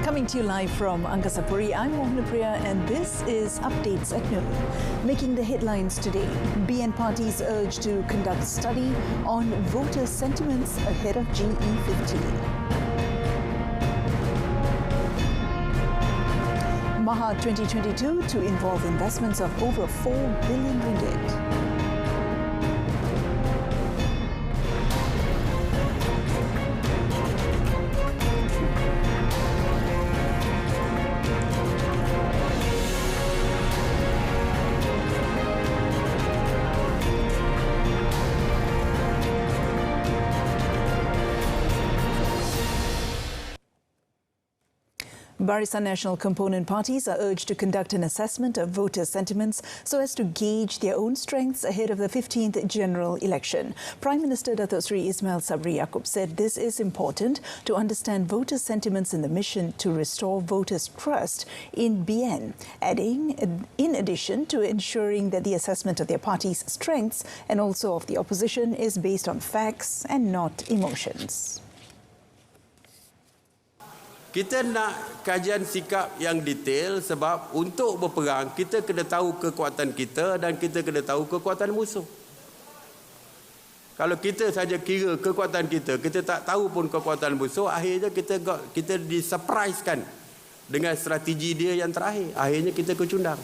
Coming to you live from Angkasapuri, I'm Mohanapriya and this is Updates at Noon. Making the headlines today, BN parties urge to conduct study on voter sentiments ahead of GE15. Maha 2022 to involve investments of over 4 billion ringgit. Barisan National component parties are urged to conduct an assessment of voter sentiments so as to gauge their own strengths ahead of the 15th general election. Prime Minister Datuk Seri Ismail Sabri Yaakob said this is important to understand voter sentiments in the mission to restore voters' trust in BN, adding, in addition to ensuring that the assessment of their party's strengths and also of the opposition is based on facts and not emotions. Kita nak kajian sikap yang detail sebab untuk berperang kita kena tahu kekuatan kita dan kita kena tahu kekuatan musuh. Kalau kita saja kira kekuatan kita tak tahu pun kekuatan musuh, akhirnya kita disurprisekan dengan strategi dia yang terakhir. Akhirnya kita kecundang.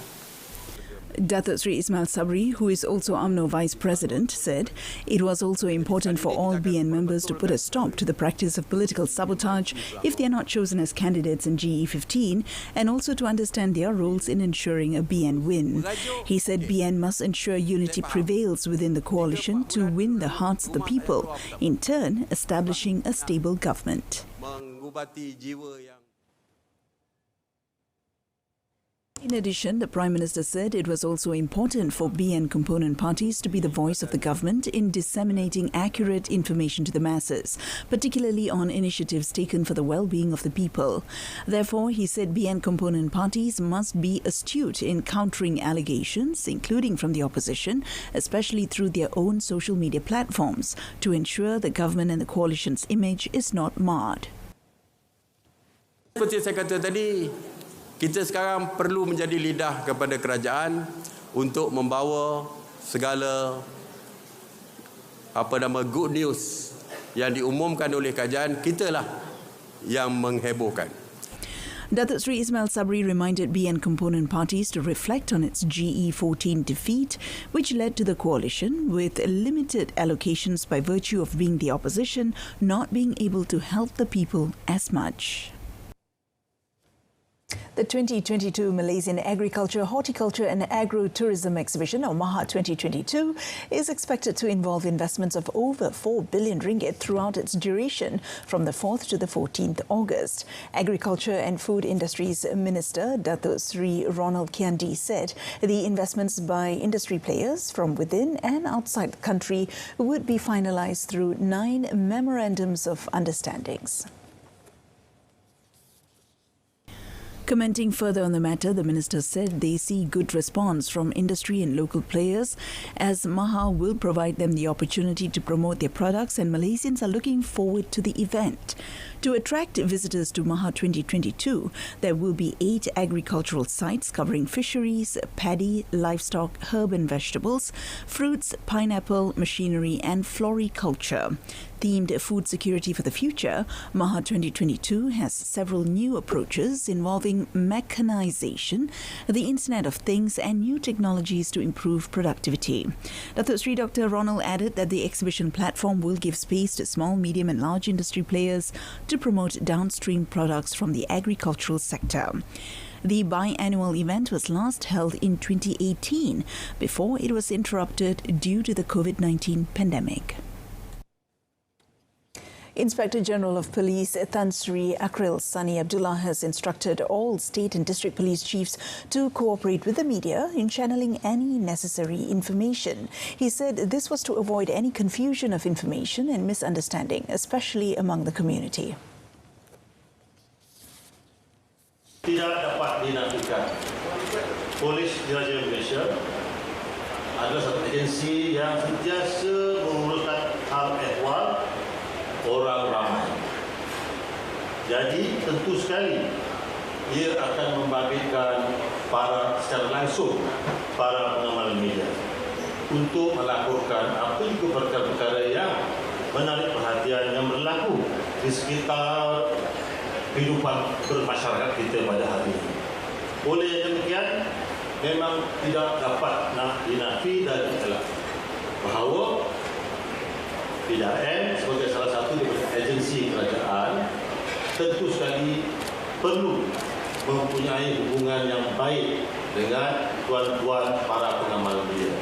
Datuk Seri Ismail Sabri, who is also UMNO Vice President, said it was also important for all BN members to put a stop to the practice of political sabotage if they are not chosen as candidates in GE15 and also to understand their roles in ensuring a BN win. He said BN must ensure unity prevails within the coalition to win the hearts of the people, in turn establishing a stable government. In addition, the Prime Minister said it was also important for BN component parties to be the voice of the government in disseminating accurate information to the masses, particularly on initiatives taken for the well-being of the people. Therefore, he said BN component parties must be astute in countering allegations, including from the opposition, especially through their own social media platforms, to ensure the government and the coalition's image is not marred. Seperti saya kata tadi, kita sekarang perlu menjadi lidah kepada kerajaan untuk membawa segala good news yang diumumkan oleh kerajaan, kitalah yang menghebohkan. Datuk Seri Ismail Sabri reminded BN component parties to reflect on its GE14 defeat, which led to the coalition, with limited allocations by virtue of being the opposition, not being able to help the people as much. The 2022 Malaysian Agriculture, Horticulture and Agro-Tourism Exhibition, or Maha 2022, is expected to involve investments of over 4 billion ringgit throughout its duration from the 4th to the 14th August. Agriculture and Food Industries Minister Datuk Seri Ronald Kiandi said the investments by industry players from within and outside the country would be finalised through 9 memorandums of understandings. Commenting further on the matter, the minister said they see good response from industry and local players as Maha will provide them the opportunity to promote their products and Malaysians are looking forward to the event. To attract visitors to Maha 2022, there will be 8 agricultural sites covering fisheries, paddy, livestock, herb and vegetables, fruits, pineapple, machinery and floriculture. Themed Food Security for the Future, Maha 2022 has several new approaches involving mechanization, the Internet of Things and new technologies to improve productivity. Datuk Seri Dr. Ronald added that the exhibition platform will give space to small, medium and large industry players to promote downstream products from the agricultural sector. The biannual event was last held in 2018 before it was interrupted due to the COVID-19 pandemic. Inspector General of Police Tan Sri Akril Sani Abdullah has instructed all state and district police chiefs to cooperate with the media in channeling any necessary information. He said this was to avoid any confusion of information and misunderstanding, especially among the community. Tidak dapat dinafikan. Polis Diraja Malaysia adalah satu agensi yang sentiasa menguruskan hal ehwal orang ramai. Jadi tentu sekali ia akan membagikan secara langsung para pengamal media untuk melaporkan apa juga perkara-perkara yang menarik perhatian yang berlaku di sekitar kehidupan bermasyarakat kita pada hari ini. Oleh demikian, memang tidak dapat dinafi dan ditolak bahawa PDRM sebagai salah satu daripada agensi kerajaan tentu sekali perlu mempunyai hubungan yang baik dengan tuan-tuan para pengamal media.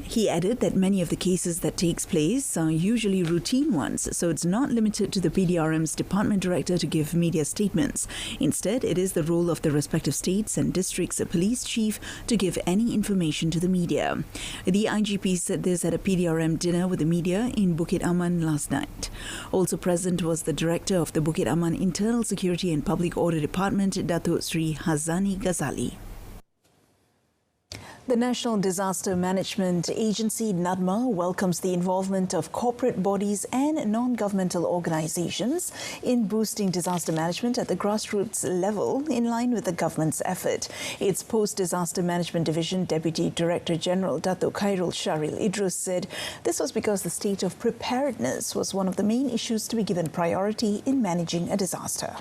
He added that many of the cases that takes place are usually routine ones, so it's not limited to the PDRM's department director to give media statements. Instead, it is the role of the respective states and districts' police chief to give any information to the media. The IGP said this at a PDRM dinner with the media in Bukit Aman last night. Also present was the director of the Bukit Aman Internal Security and Public Order Department, Datuk Sri Hazani Ghazali. The National Disaster Management Agency, NADMA, welcomes the involvement of corporate bodies and non-governmental organizations in boosting disaster management at the grassroots level in line with the government's effort. Its Post-Disaster Management Division Deputy Director General Datuk Khairul Sharil Idrus said this was because the state of preparedness was one of the main issues to be given priority in managing a disaster.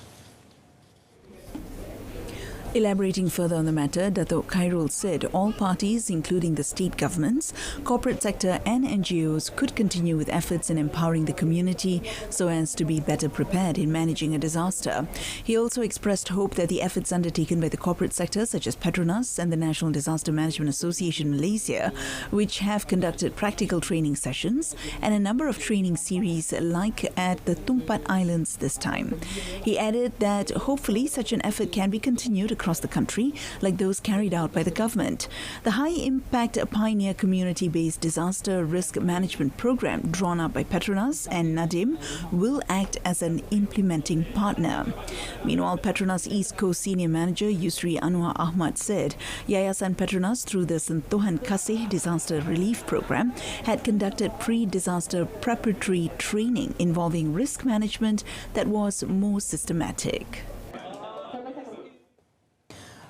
Elaborating further on the matter, Datuk Khairul said all parties, including the state governments, corporate sector and NGOs, could continue with efforts in empowering the community so as to be better prepared in managing a disaster. He also expressed hope that the efforts undertaken by the corporate sector, such as Petronas and the National Disaster Management Association Malaysia, which have conducted practical training sessions and a number of training series like at the Tumpat Islands this time. He added that hopefully such an effort can be continued across the country, like those carried out by the government. The high-impact Pioneer Community-Based Disaster Risk Management Program drawn up by Petronas and Nadim will act as an implementing partner. Meanwhile, Petronas East Coast Senior Manager Yusri Anwar Ahmad said Yayasan Petronas, through the Terima, Kasih Disaster Relief Program, had conducted pre-disaster preparatory training involving risk management that was more systematic.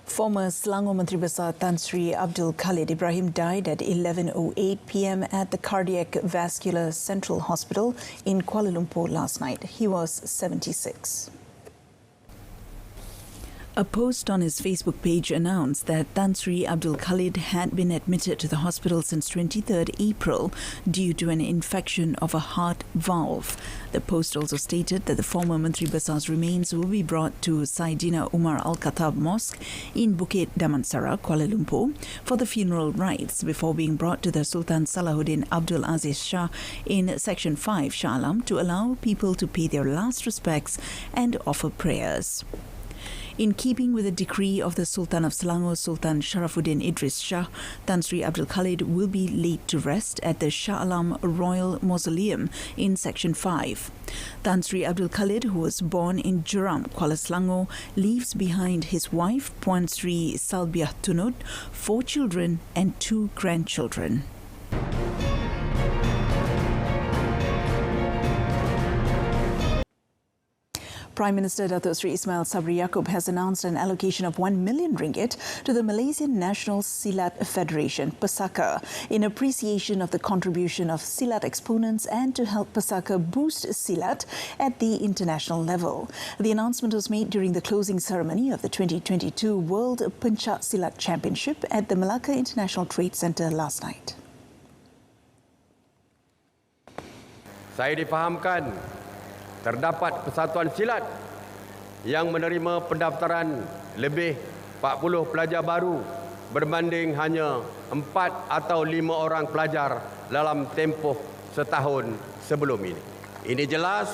Former Selangor Menteri Besar Tan Sri Abdul Khalid Ibrahim died at 11:08 p.m. at the Cardiac Vascular Central Hospital in Kuala Lumpur last night. He was 76. A post on his Facebook page announced that Tan Sri Abdul Khalid had been admitted to the hospital since 23rd April due to an infection of a heart valve. The post also stated that the former Menteri Besar's remains will be brought to Saidina Umar Al-Khattab Mosque in Bukit Damansara, Kuala Lumpur, for the funeral rites before being brought to the Sultan Salahuddin Abdul Aziz Shah in Section 5 Shah Alam to allow people to pay their last respects and offer prayers. In keeping with the decree of the Sultan of Selangor, Sultan Sharafuddin Idris Shah, Tan Sri Abdul Khalid will be laid to rest at the Shah Alam Royal Mausoleum in Section 5. Tan Sri Abdul Khalid, who was born in Jeram, Kuala Selangor, leaves behind his wife, Puan Sri Salbiah Tunut, 4 children and 2 grandchildren. Prime Minister Datuk Sri Ismail Sabri Yaakob has announced an allocation of 1 million ringgit to the Malaysian National Silat Federation, Pesaka, in appreciation of the contribution of Silat exponents and to help Pesaka boost Silat at the international level. The announcement was made during the closing ceremony of the 2022 World Pencak Silat Championship at the Malacca International Trade Centre last night. Saya difahamkan terdapat persatuan silat yang menerima pendaftaran lebih 40 pelajar baru berbanding hanya 4 atau 5 orang pelajar dalam tempoh setahun sebelum ini. Ini jelas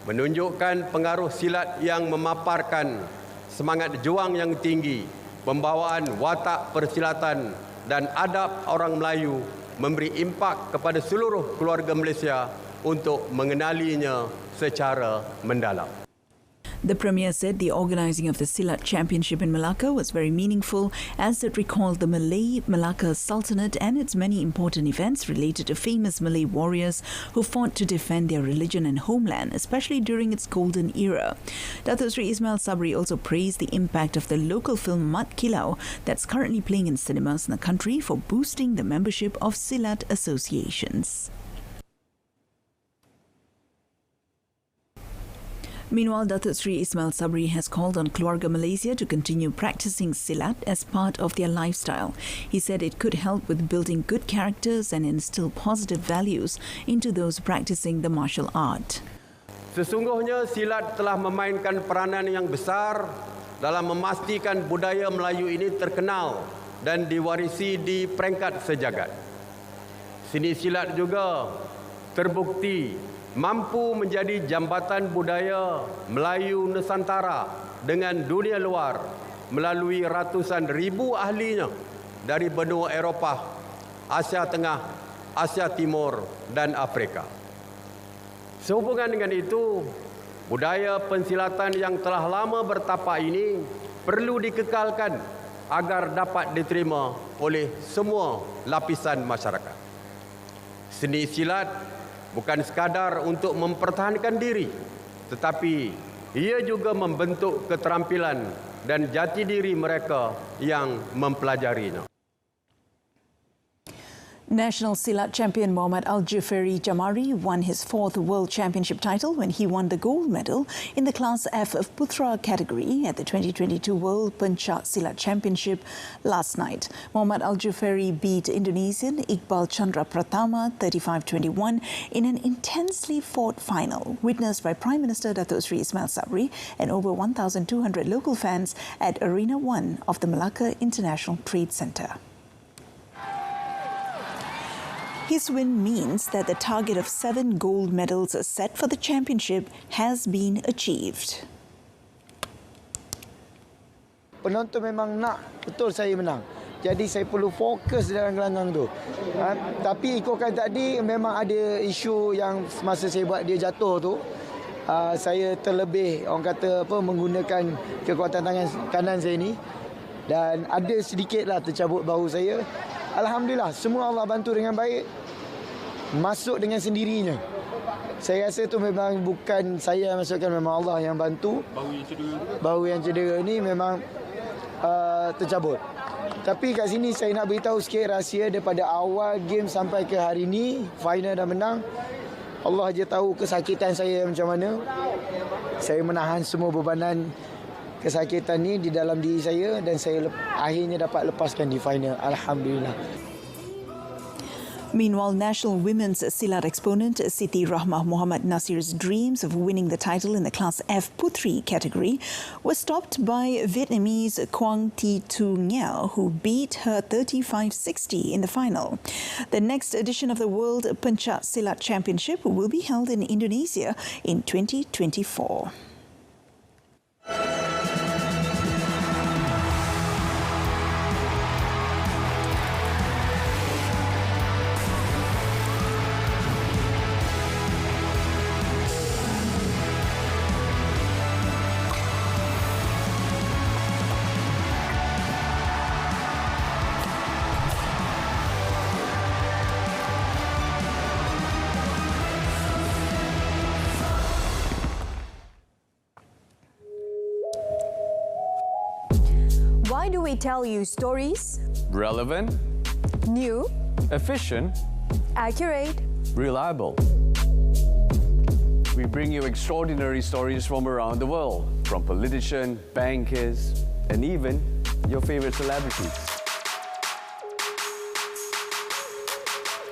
menunjukkan pengaruh silat yang memaparkan semangat juang yang tinggi, pembawaan watak persilatan dan adab orang Melayu memberi impak kepada seluruh keluarga Malaysia untuk mengenalinya secara mendalam. The Premier said the organising of the Silat Championship in Malacca was very meaningful as it recalled the Malay-Malacca Sultanate and its many important events related to famous Malay warriors who fought to defend their religion and homeland, especially during its golden era. Datuk Sri Ismail Sabri also praised the impact of the local film Mat Kilau that's currently playing in cinemas in the country for boosting the membership of Silat associations. Meanwhile, Datuk Sri Ismail Sabri has called on Keluarga Malaysia to continue practicing Silat as part of their lifestyle. He said it could help with building good characters and instill positive values into those practicing the martial art. Sesungguhnya silat telah memainkan peranan yang besar dalam memastikan budaya Melayu ini terkenal dan diwarisi di peringkat sejagat. Seni silat juga terbukti mampu menjadi jambatan budaya Melayu Nusantara dengan dunia luar melalui ratusan ribu ahlinya dari benua Eropah, Asia Tengah, Asia Timur dan Afrika. Sehubungan dengan itu, budaya pensilatan yang telah lama bertapak ini perlu dikekalkan agar dapat diterima oleh semua lapisan masyarakat. Seni silat bukan sekadar untuk mempertahankan diri, tetapi ia juga membentuk keterampilan dan jati diri mereka yang mempelajarinya. National Silat champion Muhammad Al-Juferi Jamari won his 4th World Championship title when he won the gold medal in the Class F of Putra category at the 2022 World Pencak Silat Championship last night. Muhammad Al-Juferi beat Indonesian Iqbal Chandra Pratama 35-21 in an intensely fought final, witnessed by Prime Minister Datuk Sri Ismail Sabri and over 1,200 local fans at Arena 1 of the Malacca International Trade Centre. His win means that the target of 7 gold medals set for the championship has been achieved. Penonton memang nak betul saya menang. Jadi saya perlu fokus dalam gelanggang tu. Tapi ikutkan tadi memang ada isu yang semasa saya buat dia jatuh tu. Saya terlebih orang kata menggunakan kekuatan tangan kanan saya ni. Dan ada sedikitlah tercabut bahu saya. Alhamdulillah, semua Allah bantu dengan baik. Masuk dengan sendirinya. Saya rasa tu memang bukan saya yang masukkan, memang Allah yang bantu. Bahu yang cedera ni memang tercabut. Tapi kat sini saya nak beritahu sikit rahsia daripada awal game sampai ke hari ni, final dah menang. Allah je tahu kesakitan saya macam mana. Saya menahan semua bebanan kesakitan ni di dalam diri saya dan saya akhirnya dapat lepaskan di final. Alhamdulillah. Meanwhile, national women's Silat exponent Siti Rahmah Muhammad Nasir's dreams of winning the title in the Class F Putri category were stopped by Vietnamese Quang Thi Tu Nghao, who beat her 35-60 in the final. The next edition of the World Pencak Silat Championship will be held in Indonesia in 2024. Why do we tell you stories? Relevant, New, efficient, accurate. reliable. We bring you extraordinary stories from around the world, from politicians, bankers, and even your favorite celebrities.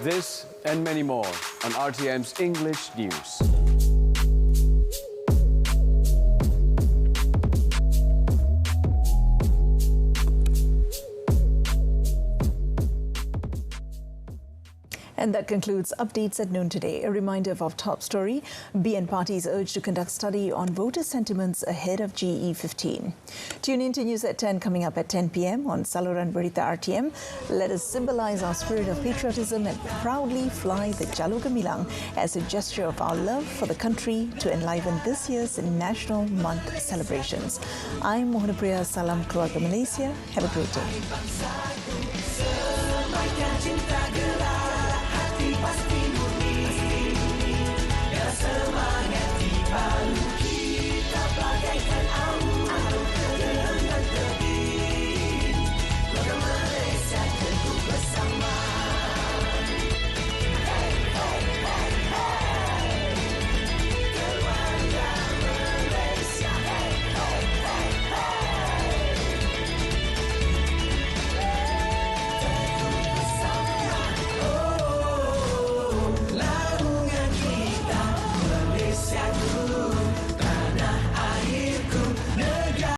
This and many more on RTM's English News. And that concludes updates at noon today. A reminder of our top story: BN parties urged to conduct study on voter sentiments ahead of GE15. Tune in to News at 10 coming up at 10 p.m. on saluran Berita RTM. Let us symbolize our spirit of patriotism and proudly fly the Jalur Gemilang as a gesture of our love for the country to enliven this year's National Month celebrations. I'm Mohana Priya. Salam Keluarga Malaysia. Have a great day.